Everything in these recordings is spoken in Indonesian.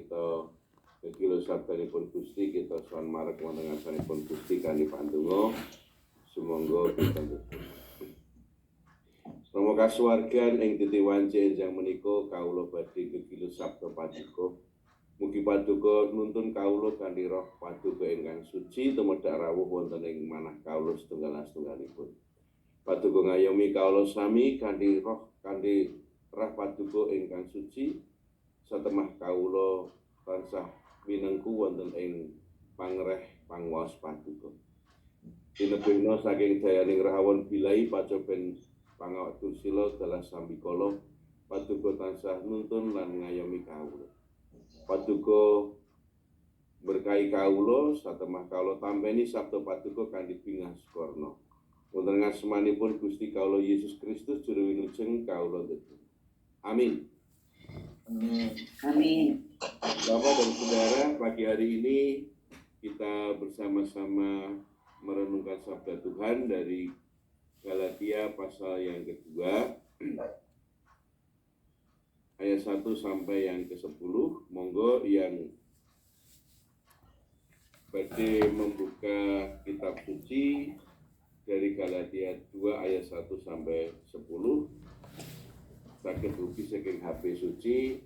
kita kilo sabdanipun Gusti kita sowan marek wonten ngarsanipun Gusti kanthi pandonga sumangga kita Rama kasuwargan ing titi wanci enjang menika kawula badhe kekilo sabda paduka. Mugi paduka nuntun kawula kanthi roh paduka ingkang suci tumedhak rawuh wonten ing manah kawula setunggal-setunggalipun. Paduka ngayomi kawula sami kanthi roh kanthi rah paduka ingkang suci satemah kawula tansah minengku wonten ing pangreh pangwaos paduka. Tinebihna saking dayaning rahawon bilai pacoben pangawat tursila dalah sambikala paduka tansah nuntun lan ngayomi kawula. Paduka berkahi kawula satemah kawula tampeni sabda paduka kanthi bingah sukarna. Wonten ngasmanipun Gusti kawula Yesus Kristus juru wilujeng kawula ndedonga. Amin. Amin. Bapak dan Saudara, pagi hari ini kita bersama-sama merenungkan sabda Tuhan dari Galatia pasal yang kedua ayat 1 sampai yang ke-10. Monggo yang badhe membuka kitab suci dari Galatia 2 ayat 1 sampai 10. Saged ugi saking HP suci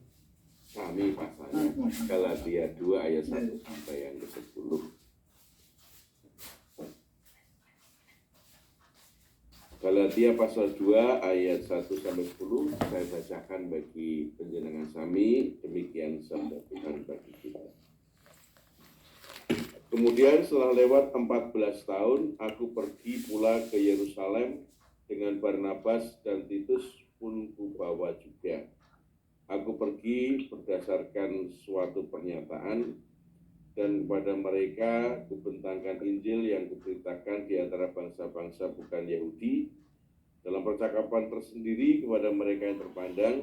sami pasalnya Galatia 2 ayat 1 sampai yang ke-10. Galatia pasal 2 ayat 1 sampai 10 saya bacakan bagi panjenengan sami, demikian sabda Tuhan bagi kita. Kemudian setelah lewat 14 tahun aku pergi pula ke Yerusalem dengan Barnabas dan Titus pun kubawa juga. Aku pergi berdasarkan suatu pernyataan dan kepada mereka kubentangkan Injil yang kuberitakan di antara bangsa-bangsa bukan Yahudi dalam percakapan tersendiri kepada mereka yang terpandang,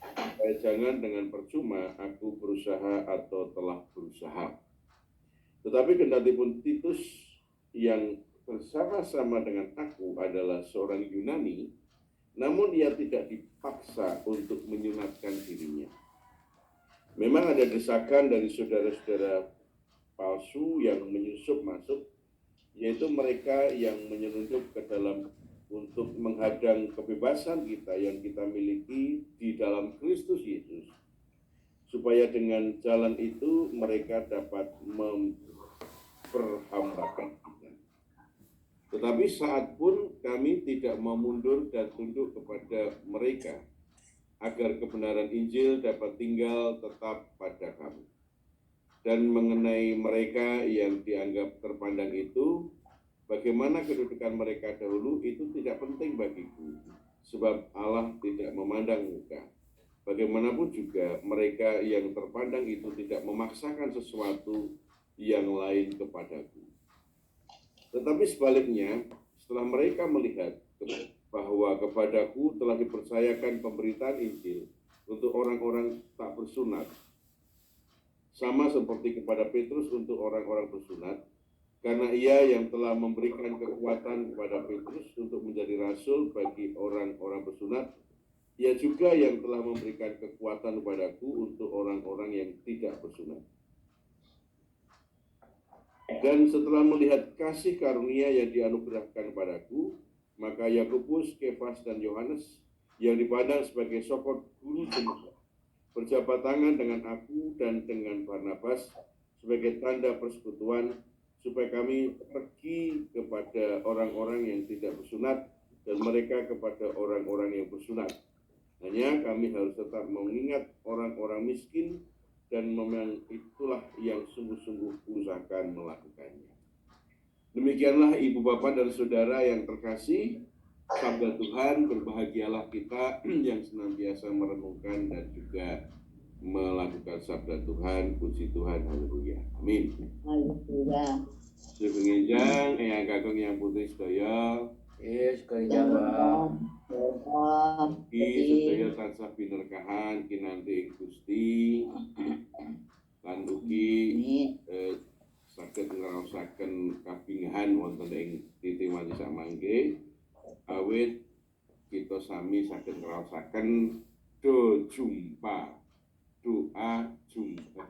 supaya jangan dengan percuma aku berusaha atau telah berusaha. Tetapi kendatipun Titus yang bersama-sama dengan aku adalah seorang Yunani, namun ia tidak dipaksa untuk menyunatkan dirinya. Memang ada desakan dari saudara-saudara palsu yang menyusup masuk, yaitu mereka yang menyelundup ke dalam untuk menghadang kebebasan kita yang kita miliki di dalam Kristus Yesus, supaya dengan jalan itu mereka dapat memperhambakan kita. Tetapi saat pun kami tidak mau mundur dan tunduk kepada mereka, agar kebenaran Injil dapat tinggal tetap pada kami. Dan mengenai mereka yang dianggap terpandang itu, bagaimana kedudukan mereka dahulu itu tidak penting bagiku, sebab Allah tidak memandang muka. Bagaimanapun juga mereka yang terpandang itu tidak memaksakan sesuatu yang lain kepadaku. Tetapi sebaliknya, setelah mereka melihat bahwa kepadaku telah dipercayakan pemberitaan Injil untuk orang-orang tak bersunat, sama seperti kepada Petrus untuk orang-orang bersunat, karena ia yang telah memberikan kekuatan kepada Petrus untuk menjadi rasul bagi orang-orang bersunat, ia juga yang telah memberikan kekuatan kepadaku untuk orang-orang yang tidak bersunat. Dan setelah melihat kasih karunia yang dianugerahkan padaku, maka Yakobus, Kefas, dan Yohanes yang dipandang sebagai sokot guru jemaat berjabat tangan dengan aku dan dengan Barnabas sebagai tanda persekutuan, supaya kami pergi kepada orang-orang yang tidak bersunat dan mereka kepada orang-orang yang bersunat. Hanya kami harus tetap mengingat orang-orang miskin, dan memang itulah yang sungguh-sungguh usahakan melakukannya. Demikianlah Ibu Bapak dan Saudara yang terkasih, sabda Tuhan. Berbahagialah kita yang senantiasa merenungkan dan juga melakukan sabda Tuhan. Puji Tuhan, haleluya, amin. Haleluya. Sebengjang Eyang Kakung yang putri sedaya, Jawab. Ki sedaya tansah binerkahan kinanti ing Gusti lan ugi saged ngraosaken kabingahan wonten ing titi wali samangke awit kita sami saged ngraosaken doa jumpa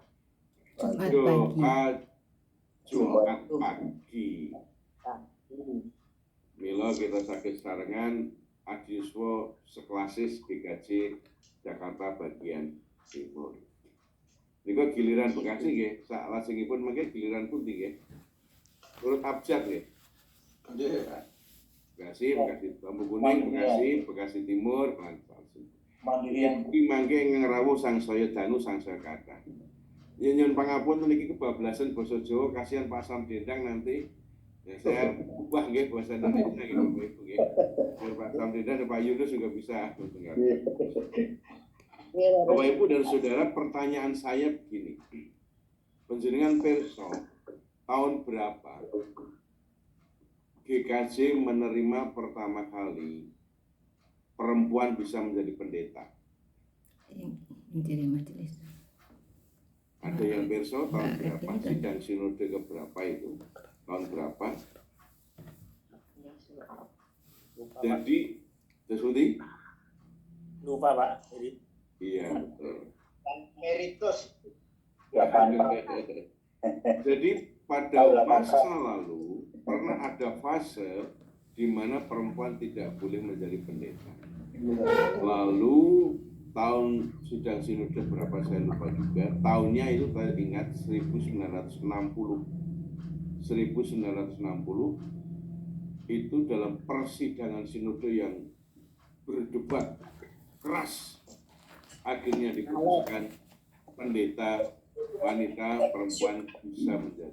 Jumat pagi. doa Jumat pagi. Mila kita sakit sarengan Adiswo seklasis GKJ Jakarta bagian timur. Niku giliran Bekasi nggih, sak lajengipun mengke giliran pundi nggih? Urut abjad nggih. Bekasi, Bambu Kuning, Bekasi Timur, Mandirian. iki mangke ngrawuh sangsaya danu sangsaya kathah. Ya nyuwun pangapunten niki kebablasan basa Jawa kasihan Pak Samdendang nanti. Ya saya ubah nggih bahasa Indonesia nggih Bapak Ibu nggih. Biar Pak Samdendang dan Pak Yunus juga bisa mendengar. Bapak Ibu dan Saudara, pertanyaan saya begini. Panjenengan pirsa tahun berapa GKJ menerima pertama kali perempuan bisa menjadi pendeta? Menjadi majelis. Ada yang pirsa tahun berapa? Sidang sinode keberapa itu? Tahun berapa? Jadi, Desudi? Lupa Pak. Iya, betul. Emeritus. Jadi pada masa lalu pernah ada fase di mana perempuan tidak boleh menjadi pendeta. Lalu tahun sidang sinode berapa saya lupa juga. Tahunnya itu saya ingat 1960. 1960 itu dalam persidangan sinode yang berdebat keras, akhirnya diputuskan pendeta wanita perempuan bisa menjadi.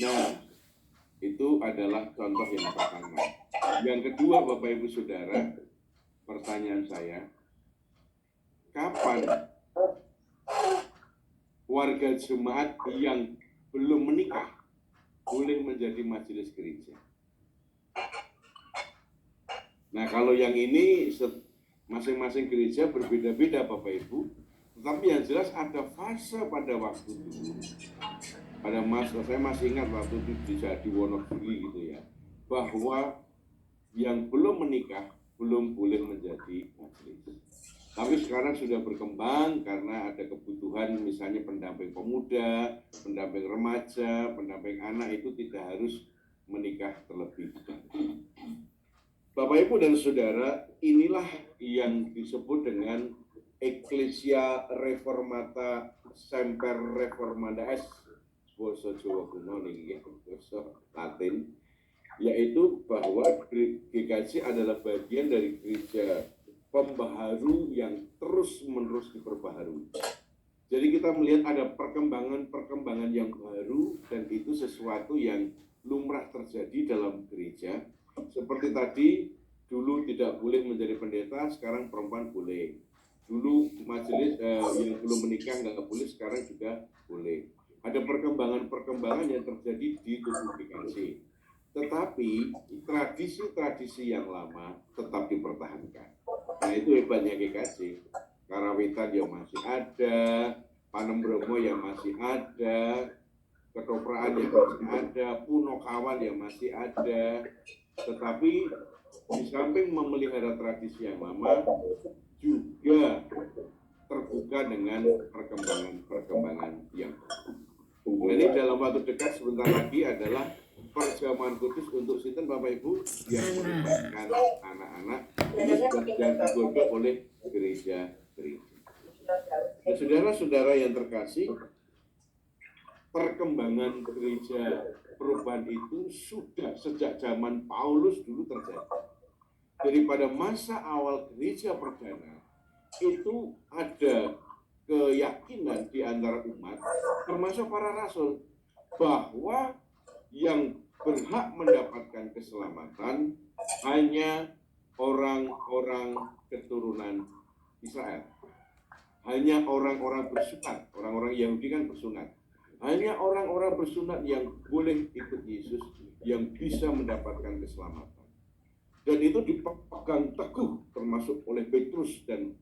Nah, itu adalah contoh yang pertama. Yang kedua, Bapak Ibu Saudara, pertanyaan saya, kapan warga jemaat yang belum menikah boleh menjadi majelis gereja? Nah, kalau yang ini masing-masing gereja berbeda-beda Bapak Ibu, tetapi yang jelas ada fase pada waktu dulu. Pada masa saya masih ingat waktu itu di Wonogiri gitu ya, bahwa yang belum menikah belum boleh menjadi majelis. Tapi sekarang sudah berkembang karena ada kebutuhan, misalnya pendamping pemuda, pendamping remaja, pendamping anak itu tidak harus menikah terlebih dahulu. Bapak Ibu dan Saudara, inilah yang disebut dengan Ecclesia Reformata Semper Reformanda S, bahasa Jawa kuno niki, bahasa Latin, yaitu bahwa GKJ adalah bagian dari gereja pembaharu yang terus-menerus diperbaharui. Jadi kita melihat ada perkembangan-perkembangan yang baru dan itu sesuatu yang lumrah terjadi dalam gereja. Seperti tadi, dulu tidak boleh menjadi pendeta, sekarang perempuan boleh. Dulu majelis yang belum menikah nggak boleh, sekarang juga boleh. Ada perkembangan-perkembangan yang terjadi di tubuh GKJ. Tetapi tradisi-tradisi yang lama tetap dipertahankan. Nah itu hebatnya GKJ. Karawitan yang masih ada, Panem Bromo yang masih ada, Ketopraan yang masih ada, Punokawan yang masih ada. Tetapi di samping memelihara tradisi yang lama, juga terbuka dengan perkembangan-perkembangan yang baru. Ini dalam waktu dekat sebentar lagi adalah perjamuan kudus untuk sinten Bapak Ibu yang melibatkan anak-anak ini sedang digodok oleh gereja-gereja. Nah, saudara-saudara yang terkasih, perkembangan gereja perubahan itu sudah sejak zaman Paulus dulu terjadi. Jadi pada masa awal gereja perdana itu ada keyakinan di antara umat, termasuk para rasul, bahwa yang berhak mendapatkan keselamatan hanya orang-orang keturunan Israel. Hanya orang-orang bersunat, orang-orang Yahudi kan bersunat. Hanya orang-orang bersunat yang boleh ikut Yesus, yang bisa mendapatkan keselamatan. Dan itu dipegang teguh termasuk oleh Petrus dan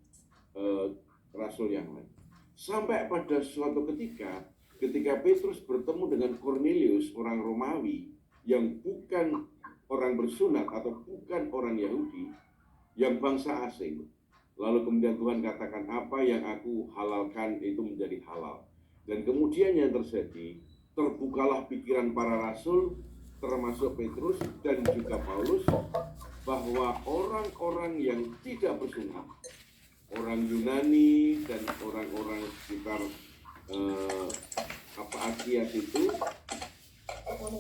rasul yang lain. Sampai pada suatu ketika Petrus bertemu dengan Cornelius, orang Romawi, yang bukan orang bersunat atau bukan orang Yahudi, yang bangsa asing. Lalu kemudian Tuhan katakan apa yang aku halalkan itu menjadi halal. Dan kemudian yang terjadi, terbukalah pikiran para rasul, termasuk Petrus dan juga Paulus, bahwa orang-orang yang tidak bersunat, orang Yunani dan orang-orang sekitar Asia itu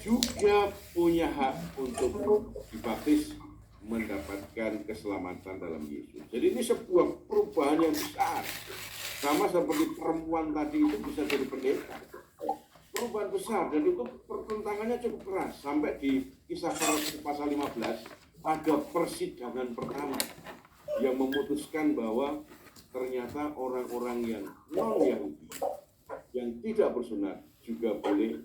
juga punya hak untuk dibaptis, mendapatkan keselamatan dalam Yesus. Jadi ini sebuah perubahan yang besar. Sama seperti perempuan tadi itu bisa jadi pendeta. Perubahan besar, dan itu pertentangannya cukup keras. Sampai di Kisah Para Rasul pasal 15 ada persidangan pertama yang memutuskan bahwa ternyata orang-orang yang non-Yahudi yang tidak bersunat juga boleh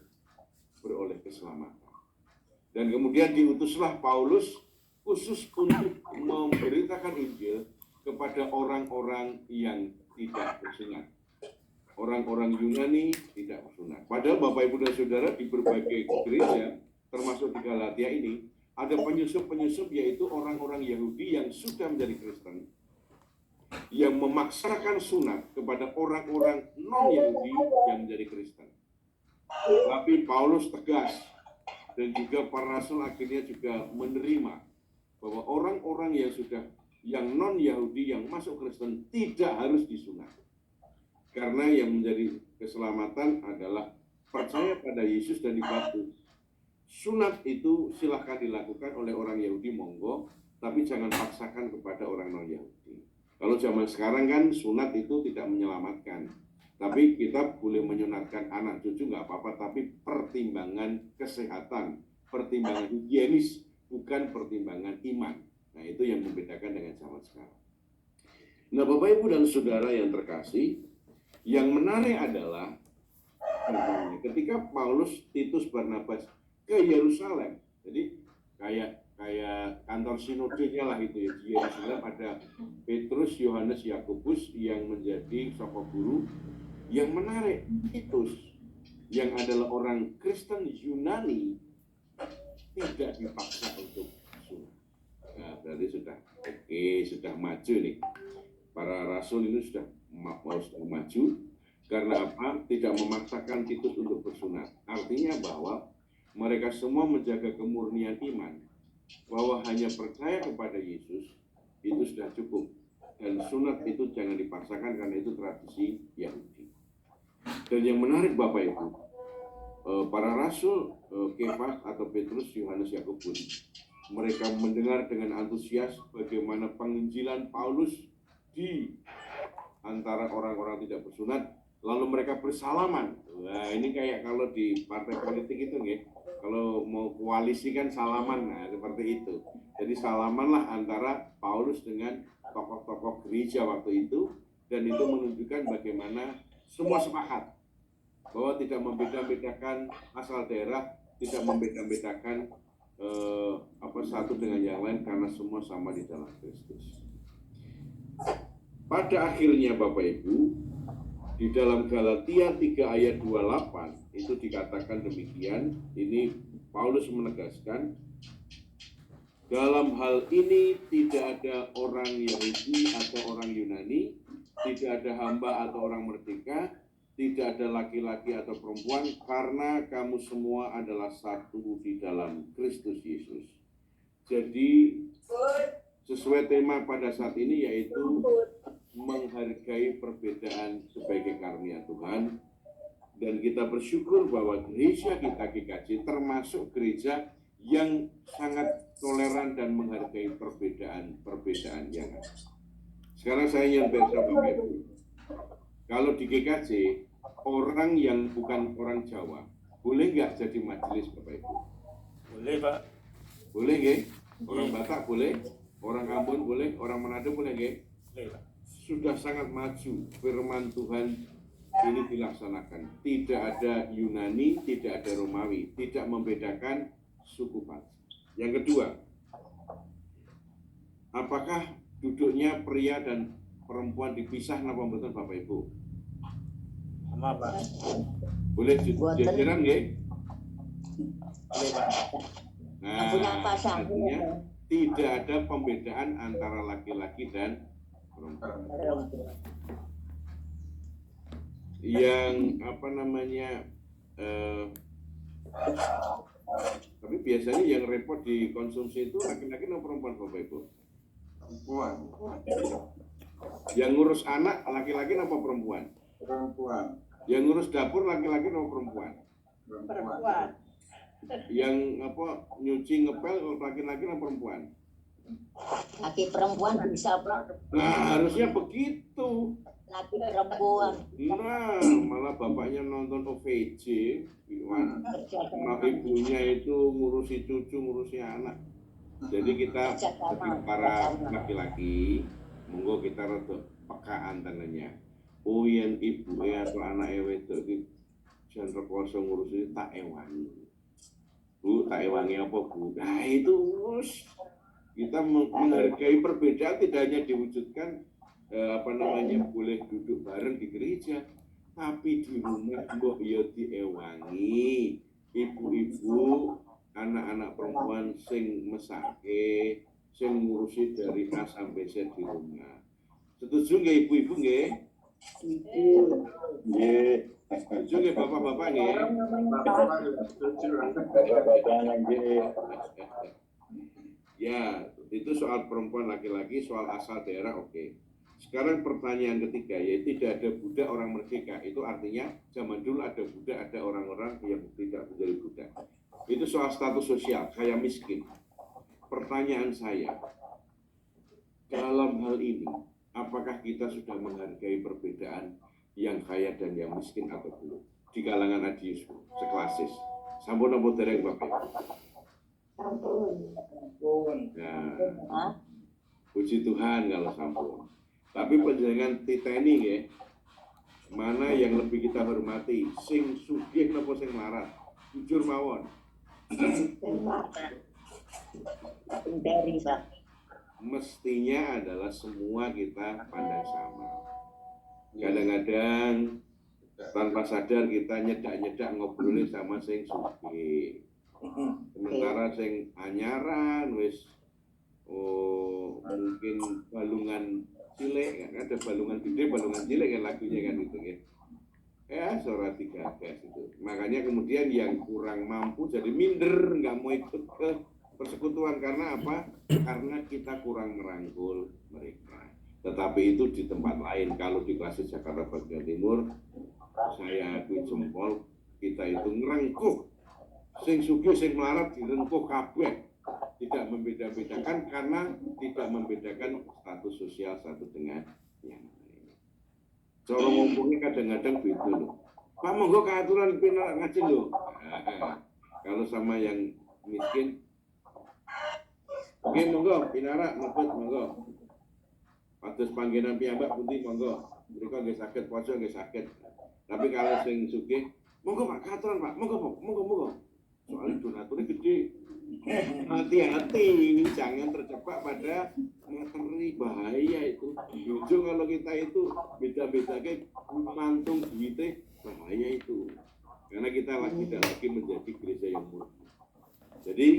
beroleh keselamatan. Dan kemudian diutuslah Paulus khusus untuk memberitakan Injil kepada orang-orang yang tidak bersunat. Orang-orang Yunani tidak bersunat. Padahal Bapak Ibu dan Saudara, di berbagai gereja, termasuk di Galatia ini, ada penyusup-penyusup, yaitu orang-orang Yahudi yang sudah menjadi Kristen, yang memaksakan sunat kepada orang-orang non-Yahudi yang menjadi Kristen. Tapi Paulus tegas, dan juga para rasul akhirnya juga menerima bahwa orang-orang yang non-Yahudi yang masuk Kristen tidak harus disunat. Karena yang menjadi keselamatan adalah percaya pada Yesus dan dibaptis. Sunat itu silahkan dilakukan oleh orang Yahudi, monggo, tapi jangan paksakan kepada orang non-Yahudi. Kalau zaman sekarang kan sunat itu tidak menyelamatkan. Tapi kita boleh menyunatkan anak cucu nggak apa-apa, tapi pertimbangan kesehatan, pertimbangan higienis, bukan pertimbangan iman. Nah, itu yang membedakan dengan zaman sekarang. Nah, Bapak Ibu dan Saudara yang terkasih, yang menarik adalah ketika Paulus, Titus, Barnabas ke Yerusalem. Jadi kayak kantor sinodenya lah itu ya. Di Yerusalem ada Petrus, Yohanes, Yakobus yang menjadi soko guru. Yang menarik, Titus yang adalah orang Kristen Yunani tidak dipaksa untuk sunat. Nah, berarti sudah maju nih. Para rasul ini sudah maju. Karena apa? Tidak memaksakan Titus untuk bersunat. Artinya bahwa mereka semua menjaga kemurnian iman, bahwa hanya percaya kepada Yesus itu sudah cukup. Dan sunat itu jangan dipaksakan karena itu tradisi Yahudi. Dan yang menarik Bapak Ibu, para rasul Kefas atau Petrus, Yohanes, Yakobus, mereka mendengar dengan antusias bagaimana penginjilan Paulus di antara orang-orang tidak bersunat, lalu mereka bersalaman. Nah, ini kayak kalau di partai politik itu nih, kalau mau koalisi kan salaman, nah seperti itu. Jadi salamanlah antara Paulus dengan tokoh-tokoh gereja waktu itu, dan itu menunjukkan bagaimana semua sepakat bahwa tidak membeda-bedakan asal daerah, tidak membeda-bedakan satu dengan yang lain, karena semua sama di dalam Kristus. Pada akhirnya Bapak Ibu, di dalam Galatia 3 ayat 28 itu dikatakan demikian. Ini Paulus menegaskan, dalam hal ini tidak ada orang Yahudi atau orang Yunani, tidak ada hamba atau orang merdeka, tidak ada laki-laki atau perempuan, karena kamu semua adalah satu di dalam Kristus Yesus. Jadi sesuai tema pada saat ini, yaitu menghargai perbedaan sebagai karunia Tuhan. Dan kita bersyukur bahwa gereja kita GKJ termasuk gereja yang sangat toleran dan menghargai perbedaan yang ada. Sekarang saya ingin bertanya Bapak Ibu, kalau di GKJ orang yang bukan orang Jawa boleh nggak jadi majelis Bapak Ibu? Boleh Pak. Boleh nggak? Orang Batak boleh, orang Ambon boleh, orang Manado boleh nggak? Boleh Pak. Sudah sangat maju firman Tuhan ini dilaksanakan. Tidak ada Yunani, tidak ada Romawi, tidak membedakan suku bangsa. Yang kedua, apakah duduknya pria dan perempuan dipisah napa mboten Bapak Ibu? Sama Pak. Boleh jajaran nggih? Boleh Pak. Nah, artinya tidak ada pembedaan antara laki-laki dan perempuan. Perempuan. Yang apa namanya tapi biasanya yang repot dikonsumsi itu laki-laki atau perempuan Bapak Ibu? Perempuan. Yang ngurus anak laki-laki atau perempuan? Perempuan. Yang ngurus dapur laki-laki atau perempuan? Perempuan. Yang apa nyuci ngepel laki-laki atau perempuan? Laki perempuan bisa Pak. Nah harusnya begitu. Laki perempuan. Nah malah bapaknya nonton OVJ, Kerja sama ibunya itu ngurusi cucu, ngurusi anak. Jadi kita sebagai para laki-laki, monggo kita rada pekaan tangannya. Oh yang ibu atau anak wedok iki jan rekoso ngurusi tak ewangi. Bu, tak ewangi apa Bu? Nah itu kita menghargai perbedaan tidak hanya diwujudkan boleh duduk bareng di gereja, tapi di rumah mbok ya diewangi ibu-ibu, anak-anak perempuan sing mesake, sing ngurusi dari A sampai Z di rumah. Setuju nggih ibu-ibu nggih? Nggih. Setuju nggih bapak-bapak nggih? Ya, itu soal perempuan laki-laki, soal asal daerah oke. Sekarang pertanyaan ketiga, yaitu tidak ada budak orang merdeka. Itu artinya zaman dulu ada budak, ada orang-orang yang tidak menjadi budak. Itu soal status sosial, kaya miskin. Pertanyaan saya, dalam hal ini, apakah kita sudah menghargai perbedaan yang kaya dan yang miskin atau belum? Di kalangan adius, seklasis. Sampun apa dereng Bapak? Nah, puji Tuhan kalau sampun. Tapi panjenengan titeni ya, mana yang lebih kita hormati, sing sugih napa sing larat? Jujur mawon. dari Pak. Mestinya adalah semua kita pandang sama. Kadang-kadang tanpa sadar kita nyedak-nyedak ngobrolin sama sing sugih. Sementara sing anyaran wis mungkin balungan cilik kan, ada balungan gede, balungan cilik kan lagunya kan itu ya. Ya suara digagas itu. Makanya kemudian yang kurang mampu jadi minder, nggak mau ikut ke persekutuan karena apa? Karena kita kurang merangkul mereka. Tetapi itu di tempat lain. Kalau di Klasis Jakarta bagian timur, saya akui jempol, kita itu ngerengkuh. Sing sugih sing melarat direngkuh kabeh. Tidak membeda-bedakan karena tidak membedakan status sosial satu dengan yang lain. Cara ngomongnya kadang-kadang beda loh. Pak monggo keaturan pinarak ngaji loh. Kalau sama yang miskin, oke monggo pinarak mepet monggo. Pados panggenan piyambak pundi monggo. Mereka nggih saged poso nggih saged. Tapi kalau sing sugih, monggo Pak keaturan Pak, monggo. Soalnya donaturnya gede. Hati-hati, jangan terjebak pada materi bahaya itu. Jujur kalau kita itu beda-beda kayak mantung duitnya bahaya itu. Karena kita tidak lagi menjadi gereja yang murni. Jadi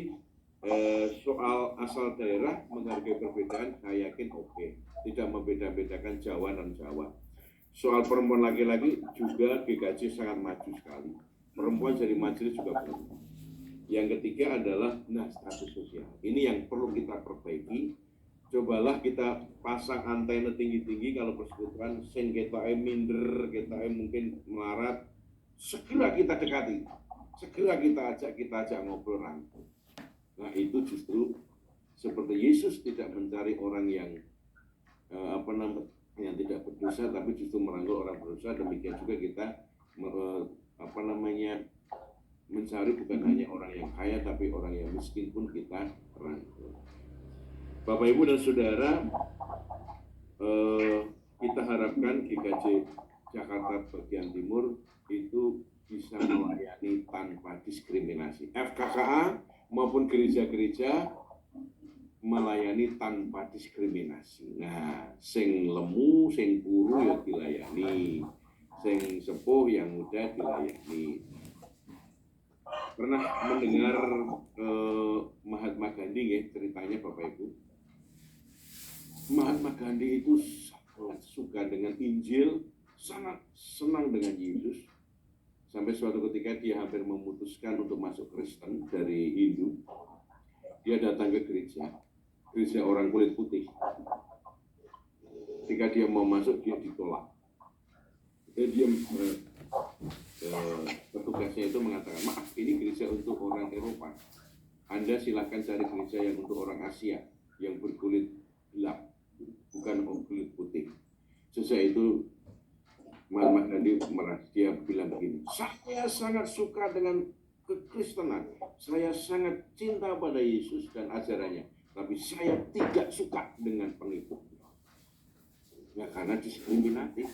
soal asal daerah menghargai perbedaan, saya yakin oke. Tidak membeda-bedakan Jawa dan Jawa. Soal perempuan laki-laki juga GKJ sangat maju sekali. Perempuan jadi majelis juga perlu. Yang ketiga adalah status sosial. Ini yang perlu kita perbaiki. Cobalah kita pasang antena tinggi-tinggi kalau persekutuan sing ketoke minder, ketoke mungkin melarat, segera kita dekati. Segera kita ajak ngobrol rangkul. Nah, itu justru seperti Yesus tidak mencari orang yang yang tidak berdosa tapi justru merangkul orang berdosa. Demikian juga kita mencari bukan hanya orang yang kaya tapi orang yang miskin pun kita rangkul. Bapak Ibu dan Saudara, kita harapkan GKJ Jakarta bagian timur itu bisa melayani tanpa diskriminasi. FKKA maupun gereja-gereja melayani tanpa diskriminasi. Nah, sing lemu, sing guru ya dilayani, sing sepuh yang muda dilayani. Pernah mendengar Mahatma Gandhi ya ceritanya Bapak Ibu? Mahatma Gandhi itu sangat suka dengan Injil, sangat senang dengan Yesus. Sampai suatu ketika dia hampir memutuskan untuk masuk Kristen dari Hindu. Dia datang ke gereja orang kulit putih. Ketika dia mau masuk, dia ditolak. Dia petugasnya itu mengatakan, maaf, ini gereja untuk orang Eropa. Anda silakan cari gereja yang untuk orang Asia, yang berkulit gelap, bukan kulit putih. Sesudah itu, Mahatma Gandhi dia bilang begini, saya sangat suka dengan kekristenan, saya sangat cinta pada Yesus dan ajarannya, tapi saya tidak suka dengan pengikutnya. Ya karena diskriminatif.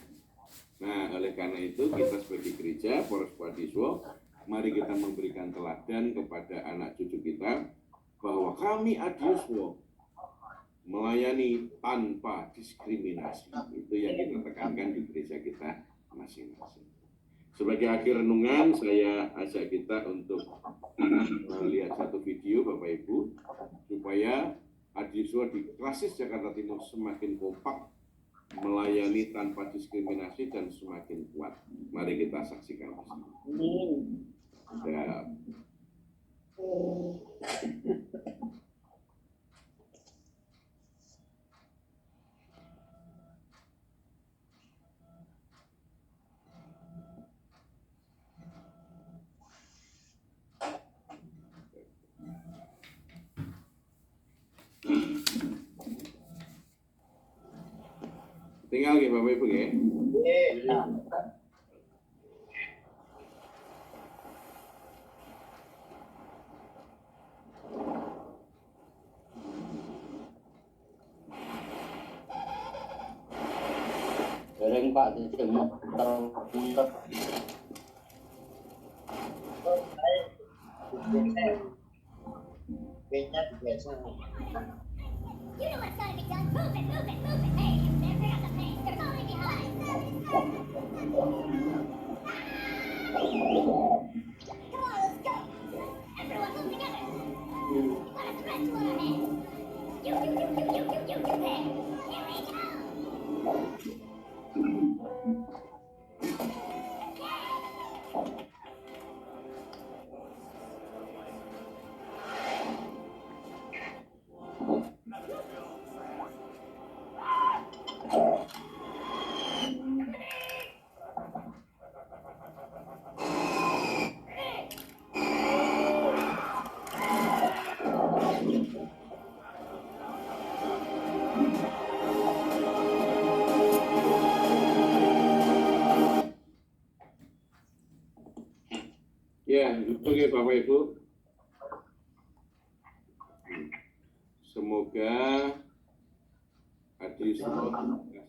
Nah, oleh karena itu kita sebagai gereja, Poros Wadiswo, mari kita memberikan teladan kepada anak cucu kita bahwa kami Adiuswo melayani tanpa diskriminasi. Itu yang kita tekankan di gereja kita masing-masing. Sebagai akhir renungan, saya ajak kita untuk melihat satu video Bapak Ibu, supaya Adiuswo di Klasis Jakarta Timur semakin kompak melayani tanpa diskriminasi dan semakin kuat. Mari kita saksikan bersama. Ya. Tinggal ya Bapak Ibu ya. Sering Pak ditembak terpuntet. Kayaknya biasa. You know what's gotta be done. Move it, move it, move it. Hey, they're out the pain. They're falling behind. Come on, let's go. Everyone move together. We've got a threat to our hands. You. Hey, here we go. Ya, oke Bapak Ibu. Semoga Adiuswo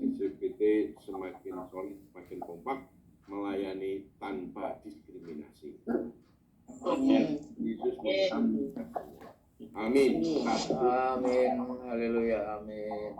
LGBT semakin solid, semakin kompak, melayani tanpa diskriminasi. Yesus memberkati. Amin. Amin. Haleluya. Amin.